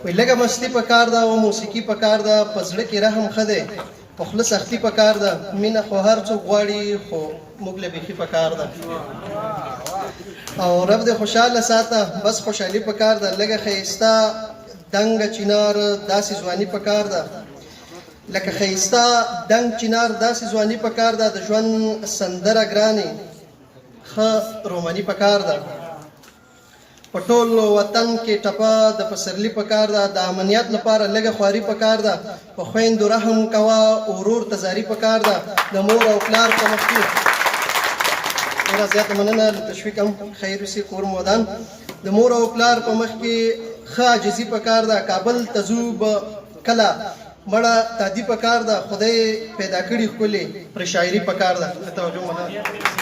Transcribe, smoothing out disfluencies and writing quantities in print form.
وی لږه مستی پکار ده او موسیقي پکار ده، په زړه کې رحم ښه دی، په خوله سختي پکار ده، مینه خو هر څوک غواړي خو موږ له بیخي پکار ده. او رب دې خوشحاله ساته، بس خوشحالي پکار ده. لږه ښایسته دنګه چنار داسې ځواني پکار ده، لکه ښایسته دنګ چنار داسې ځواني پکار ده. د ژوند سندره ګرانې ښه روماني پکار ده. په ټول وطن کې ټپه د پسرلي پکار ده. د امنیت لپاره لږه خواري پکار ده. په خویندو رحم کوه، ورور ته زاري پکار ده. د مور او پلار په مخ کې ډېره زیاته مننه له تشویق هم خیر وسي کور مو ودان. د مور او پلار په مخ کې ښه عاجزي پکار ده. کابل ته ځو به کله مړه تادي پکار ده. خدای پیدا کړي ښکلې پر شاعري پکار ده. توجه مننه.